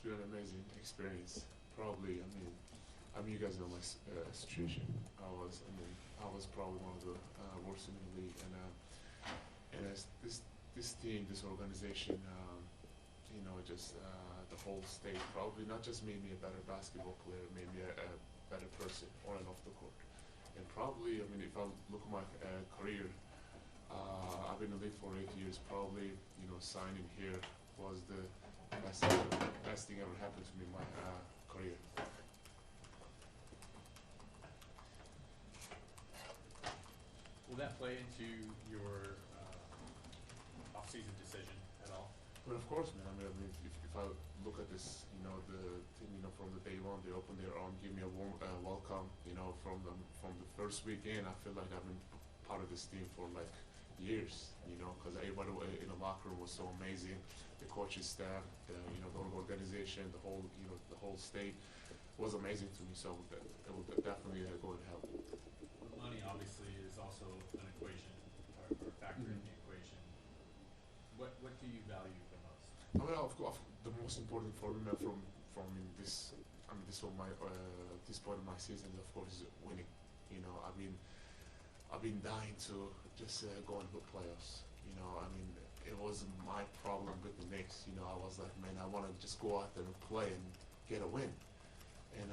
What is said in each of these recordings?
been an amazing experience. Probably, you guys know my situation. I was probably one of the worst in the league, and as this team, this organization, just the whole state probably not just made me a better basketball player, made me a better person on and off the court. And probably, if I look at my career, I've been in the league for 8 years. Probably, signing here was the best thing ever happened to me in my career. Will that play into your off-season decision at all? But of course, man. If I look at this, the thing, from the day one, they opened their arm, give me a warm welcome. From the first week in, I feel like I've been part of this team for like years. Because everybody in the locker room was so amazing. The coaching staff, the organization, the whole state was amazing to me. So it will definitely go and help. Money obviously is also an equation or a factor in the equation. What do you value the most? Of course, the most important for me from this this point of my season, of course, is winning. I've been dying to just go into the playoffs. It was my problem with the Knicks. I was like, man, I want to just go out there and play and get a win. And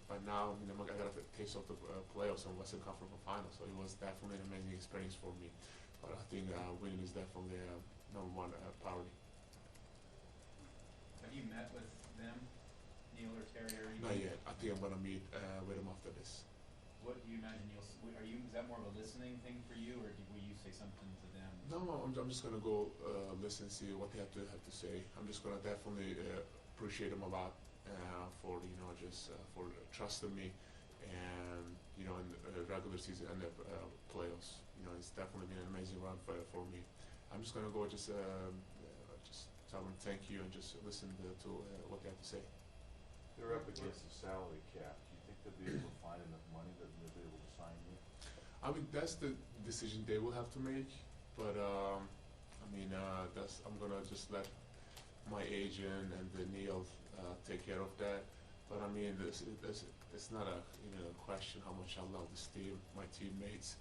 but now, I got a taste of the playoffs and Western Conference Finals, so it was definitely an amazing experience for me. But I think winning is definitely number one priority. Have you met with them, Neil or Terry? Not yet. I think I'm gonna meet with them after this. What do you imagine, Neil? Is that more of a listening thing for you, or will you say something to them? No, I'm just gonna go listen, see what they have to say. I'm just gonna definitely appreciate them a lot for for trusting me, and in regular season and the playoffs. It's definitely been an amazing run for me. I'm just gonna go just tell them thank you and just listen to what they have to say. They're up against the salary cap. Do you think they'll be able to find enough money that they'll be able to sign you? That's the decision they will have to make. But I'm gonna just let my agent and the Neil take care of that. But it's not a question how much I love this team, my teammates,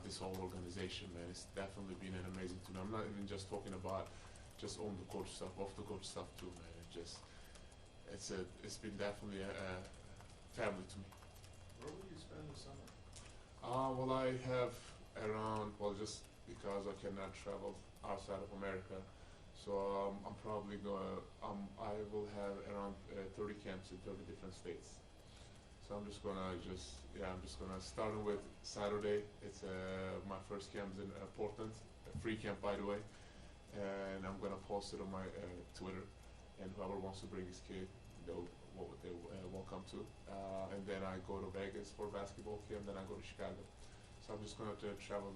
this whole organization, man. It's definitely been an amazing team. I'm not even just talking about just on the court stuff, off the court stuff too, man. It's been definitely a family to me. Where will you spend the summer? Well, I have around, just because I cannot travel outside of America, so I'm probably I will have around 30 camps in 30 different states. So I'm just gonna start with Saturday. It's my first camp is in Portland, a free camp by the way, and I'm gonna post it on my Twitter, and whoever wants to bring his kid, they're welcome to. And then I go to Vegas for basketball camp, then I go to Chicago. So I'm just gonna travel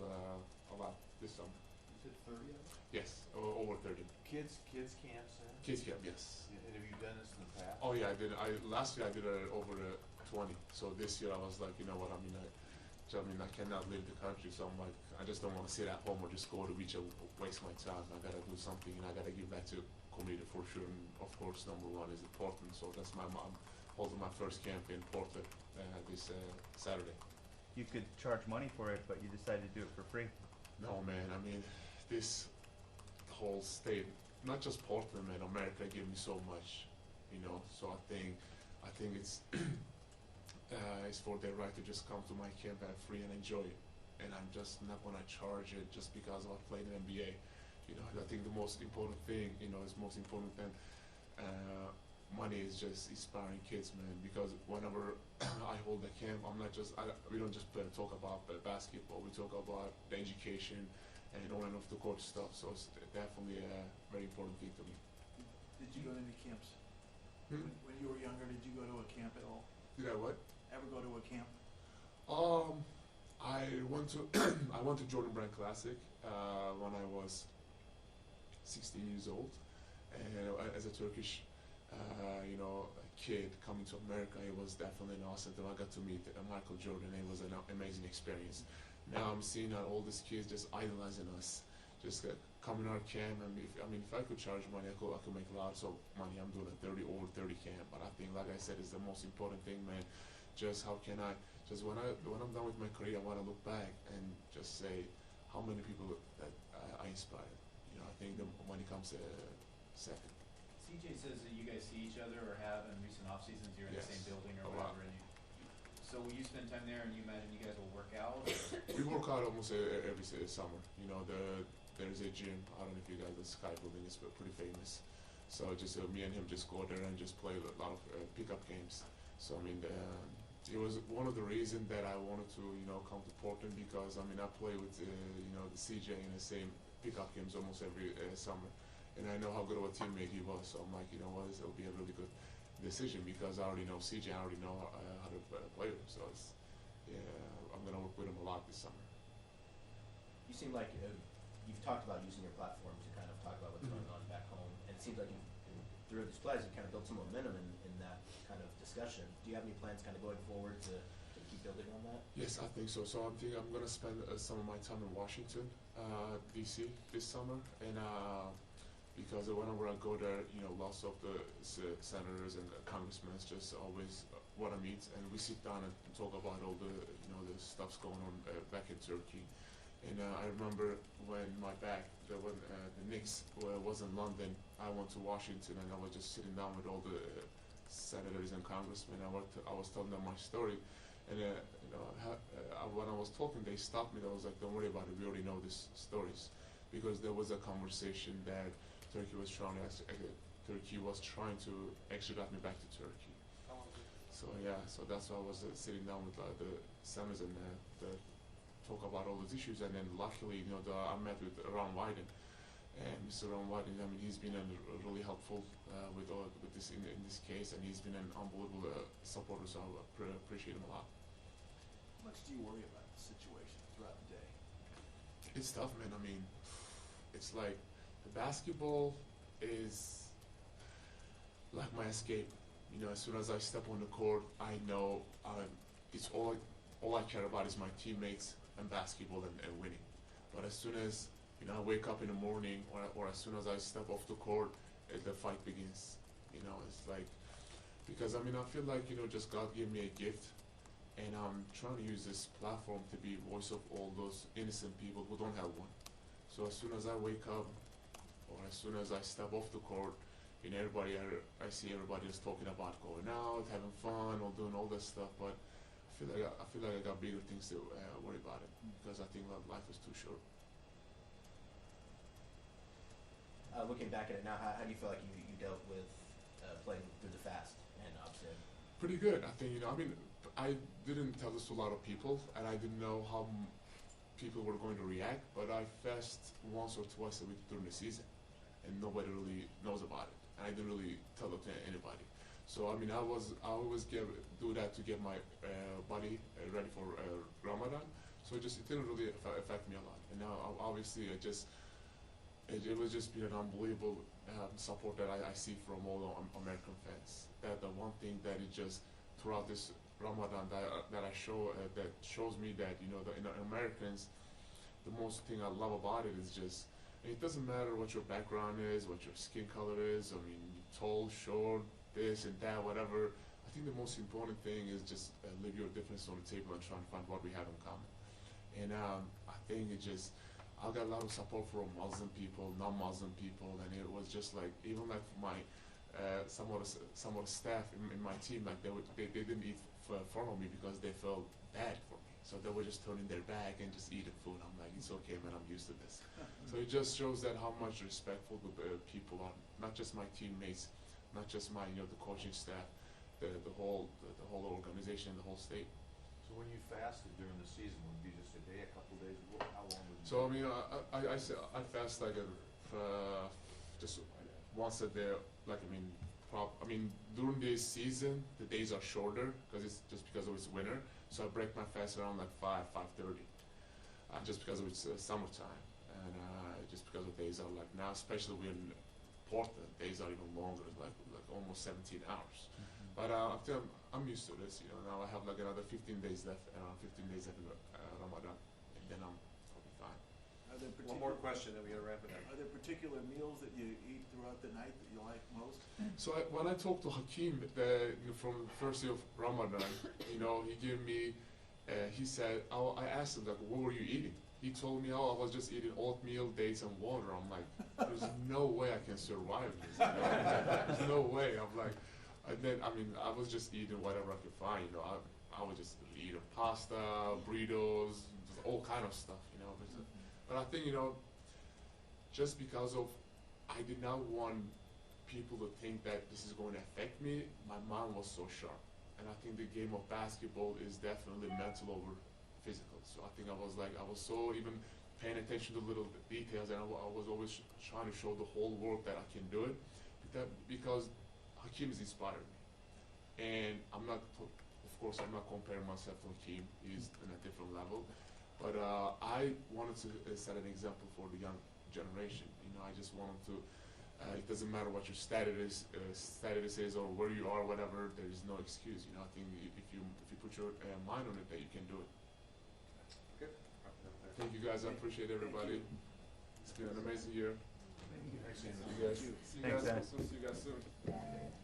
a lot this summer. Is it 30 of them? Yes, over 30. Kids camps then? Kids camp, yes. And have you done this in the past? Oh yeah, I did. Last year I did over 20. So this year I was like, you know what? I cannot leave the country. So I'm like, I just don't want to sit at home or just go to the beach and waste my time. I gotta do something, and I gotta give back to community for sure. And of course, number one is Portland. So that's my mom holding my first camp in Portland this Saturday. You could charge money for it, but you decided to do it for free. No, man. This whole state, not just Portland, man. America gave me so much, So I think it's it's for their right to just come to my camp and free and enjoy it. And I'm just not gonna charge it just because I played in the NBA. I think the most important thing, is most important than money is just inspiring kids, man. Because whenever I hold a camp, we don't just talk about basketball. We talk about the education and on and off the court stuff. So it's definitely a very important thing to me. Did you go to any camps? Hmm? When you were younger, did you go to a camp at all? Did I what? Ever go to a camp? I went to I went to Jordan Brand Classic when I was 16 years old, and as a Turkish kid coming to America, it was definitely an awesome thing. I got to meet Michael Jordan, and it was an amazing experience. Now I'm seeing all these kids just idolizing us, just come in our camp. And if I could charge money, I could make lots of money. I'm doing a over 30 camp, but I think, like I said, is the most important thing, man. Just how can I, just when I'm done with my career, I want to look back and just say how many people that I inspired. You know, I think the money comes second. CJ says that you guys see each other or have in recent off seasons. You're in Yes, the same building a or lot. whatever. And so will you spend time there, and you imagine you guys will work out? Or? We work out almost every summer. You know, there's a gym. I don't know if you guys, the Sky Building is pretty famous. So just me and him just go there and just play a lot of pickup games. So I mean, it was one of the reasons that I wanted to, you know, come to Portland, because I mean I play with you know, the CJ in the same pickup games almost every summer, and I know how good of a teammate he was. So I'm like, you know what, it'll be a really good decision because I already know CJ, I already know how to play with him. So it's, yeah, I'm gonna work with him a lot this summer. You seem like you've talked about using your platform to kind of talk about what's going on back home, and it seems like through these plays, you kind of built some momentum in that kind of discussion. Do you have any plans kind of going forward to keep building on that? Yes, I think so. So I'm thinking I'm gonna spend some of my time in Washington, D.C. this summer, and because whenever I go there, you know, lots of the senators and congressmen just always want to meet, and we sit down and talk about all the, you know, the stuff's going on back in Turkey. And I remember when when the Knicks was in London, I went to Washington and I was just sitting down with all the senators and congressmen. I was telling them my story, and you know, when I was talking, they stopped me. I was like, "Don't worry about it. We already know these stories," because there was a conversation that Turkey was trying to extradite me back to Turkey. So yeah, so that's why I was sitting down with the senators and talk about all those issues. And then luckily, you know, I met with Ron Wyden, and Mr. Ron Wyden. I mean, he's been really helpful with this in this case, and he's been an unbelievable supporter. So I appreciate him a lot. How much do you worry about the situation throughout the day? It's tough, man. I mean, it's like the basketball is like my escape. You know, as soon as I step on the court, I know it's all I care about is my teammates and basketball and winning. But as soon as, you know, I wake up in the morning, or as soon as I step off the court, the fight begins. You know, it's like, because I mean, I feel like, you know, just God gave me a gift, and I'm trying to use this platform to be voice of all those innocent people who don't have one. So as soon as I wake up, or as soon as I step off the court, you know, I see everybody is talking about going out, having fun, or doing all this stuff, but I feel like I got bigger things to worry about it, because I think that life is too short. Looking back at it now, how do you feel like you dealt with playing through the fast and upset? Pretty good, I think. You know, I mean, I didn't tell this to a lot of people, and I didn't know how people were going to react. But I fast once or twice a week during the season, and nobody really knows about it. And I didn't really tell it to anybody. So I mean, I always do that to get my body ready for Ramadan. So it didn't really affect me a lot. And now obviously it was just been an unbelievable support that I see from all the American fans. That the one thing that it just throughout this Ramadan that shows me that, you know, the Americans, the most thing I love about it is just, it doesn't matter what your background is, what your skin color is. I mean, tall, short, this and that, whatever. I think the most important thing is just leave your difference on the table and try and find what we have in common. And I think I got a lot of support from Muslim people, non-Muslim people, and it was just like, even like my some of the staff in my team, like they didn't eat in front of me because they felt bad for me. So they were just turning their back and just eating food. I'm like, it's okay, man, I'm used to this. So it just shows that how much respectful the people are, not just my teammates, not just my, you know, the coaching staff, the whole organization, the whole state. So when you fasted during the season, would it be just a day, a couple days? How long would you? So I mean, I fast like just once a day. Like I mean, during this season, the days are shorter because it's winter. So I break my fast around like 5:30, just because it's summertime, and just because the days are like now, especially we're in Portland, days are even longer, like almost 17 hours. But I'm used to this, you know. Now I have like another 15 days left, around 15 days left in Ramadan, and then I'll be fine. How Are there One more question, then we gotta wrap it up. Are there particular meals that you eat throughout the night that you like most? So when I talked to Hakeem from the first day of Ramadan, he gave me, he said, I asked him, like, what were you eating? He told me, I was just eating oatmeal, dates, and water. I'm like, there's no way I can survive this. There's no way. I'm like, and then, I was just eating whatever I could find, I was just eating pasta, burritos, just all kind of stuff, But I think, just because of, I did not want people to think that this is going to affect me, my mind was so sharp. And I think the game of basketball is definitely mental over physical. So I think I was so even paying attention to little details, and I was always trying to show the whole world that I can do it. Because Hakeem has inspired me. And of course, I'm not comparing myself to Hakeem. He's on a different level. But I wanted to set an example for the young generation. I just wanted to, it doesn't matter what your status is or where you are, whatever, there is no excuse. I think if you put your mind on it, that you can do it. Good. Thank you guys, I appreciate everybody. It's been an amazing year. Thank you. See you guys. Thanks, guys. See you guys soon.